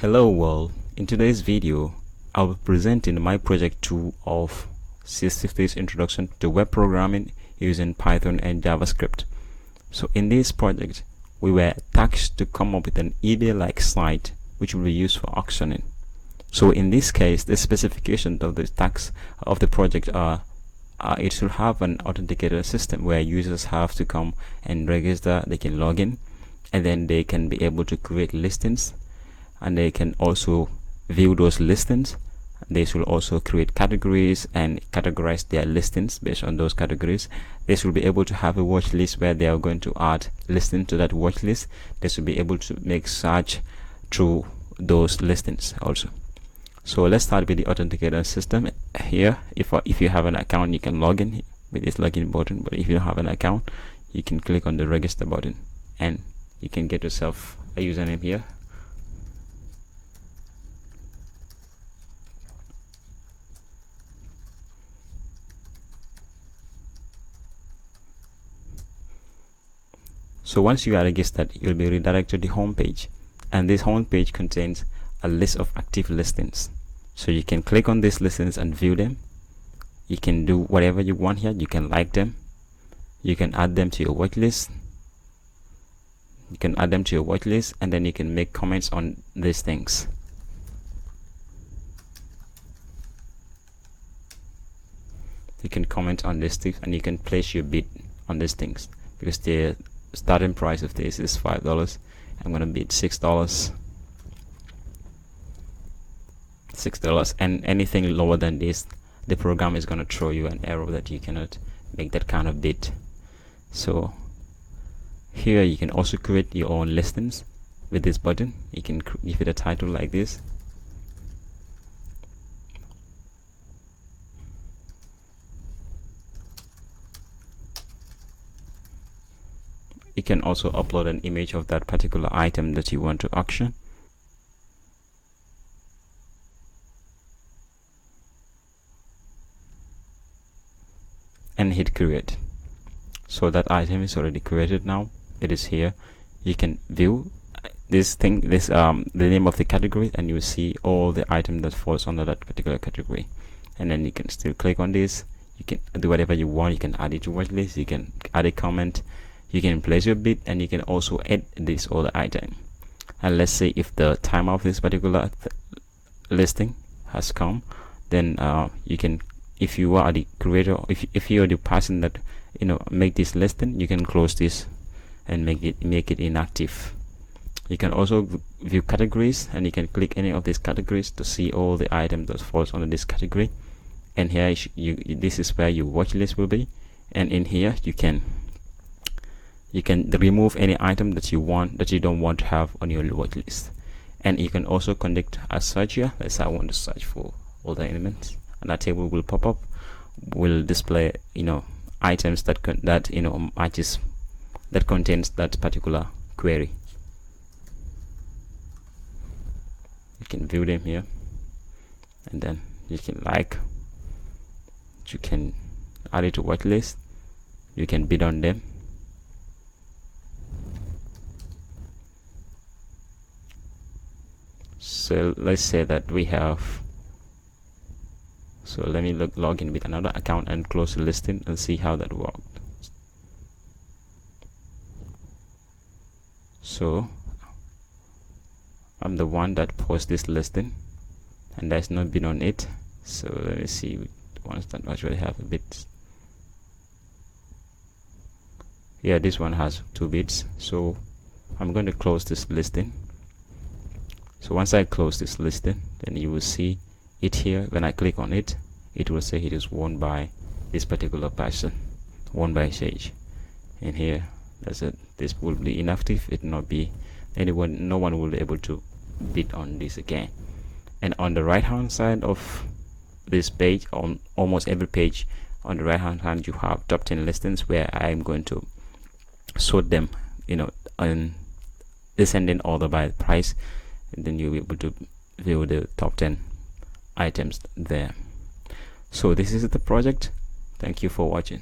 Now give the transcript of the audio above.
Hello world, in today's video I'll be presenting my project 2 of CS50's introduction to web programming using Python and JavaScript. So in this project we were tasked to come up with an eBay-like site which will be used for auctioning. So in this case the specifications of the tasks of the project are it should have an authenticator system where users have to come and register, they can log in, and then they can be able to create listings, and they can also view those listings. They should also create categories and categorize their listings based on those categories. They should be able to have a watch list where they are going to add listings to that watch list. They should be able to make search through those listings also. So let's start with the authenticator system. Here, if you have an account, you can log in with this login button, but if you don't have an account, you can click on the register button and you can get yourself a username here. So once you are registered, you'll be redirected to the home page, and this home page contains a list of active listings. So you can click on these listings and view them. You can do whatever you want here. You can like them, you can add them to your watch list, and then you can make comments on these things. You can comment on these things and you can place your bid on these things, because the starting price of this is $5. I'm gonna bid $6, and anything lower than this, the program is gonna throw you an error that you cannot make that kind of bid. So here you can also create your own listings with this button. You can give it a title like this. You can also upload an image of that particular item that you want to auction. And hit create. So that item is already created now. It is here. You can view this thing, the name of the category, and you will see all the items that falls under that particular category. And then you can still click on this. You can do whatever you want. You can add it to watch list, you can add a comment, you can place your bid, and you can also add this other item. And let's say if the time of this particular listing has come, then you can, if you are the creator, if you are the person that make this listing, you can close this and make it inactive. You can also view categories, and you can click any of these categories to see all the items that falls under this category. And here this is where your watch list will be, and in here you can remove any item that you don't want to have on your watch list. And you can also conduct a search here. Let's say I want to search for all the elements, and that table will pop up, will display items that matches, that contains that particular query. You can view them here, and then you can you can add it to watch list, you can bid on them. So let's say that we have, so let me log in with another account and close the listing and see how that worked. So I'm the one that posts this listing, and there's no bid on it. So let me see which ones that actually have a bid. Yeah, this one has 2 bids. So I'm going to close this listing. So once I close this listing, then you will see it here. When I click on it, it will say it is won by this particular person, won by Sage. And here, that's it. This will be inactive. It will not be anyone. No one will be able to bid on this again. And on the right hand side of this page, on almost every page, on the right hand side, you have top 10 listings where I am going to sort them, in descending order by price. And then you'll be able to view the top 10 items there. So this is the project. Thank you for watching.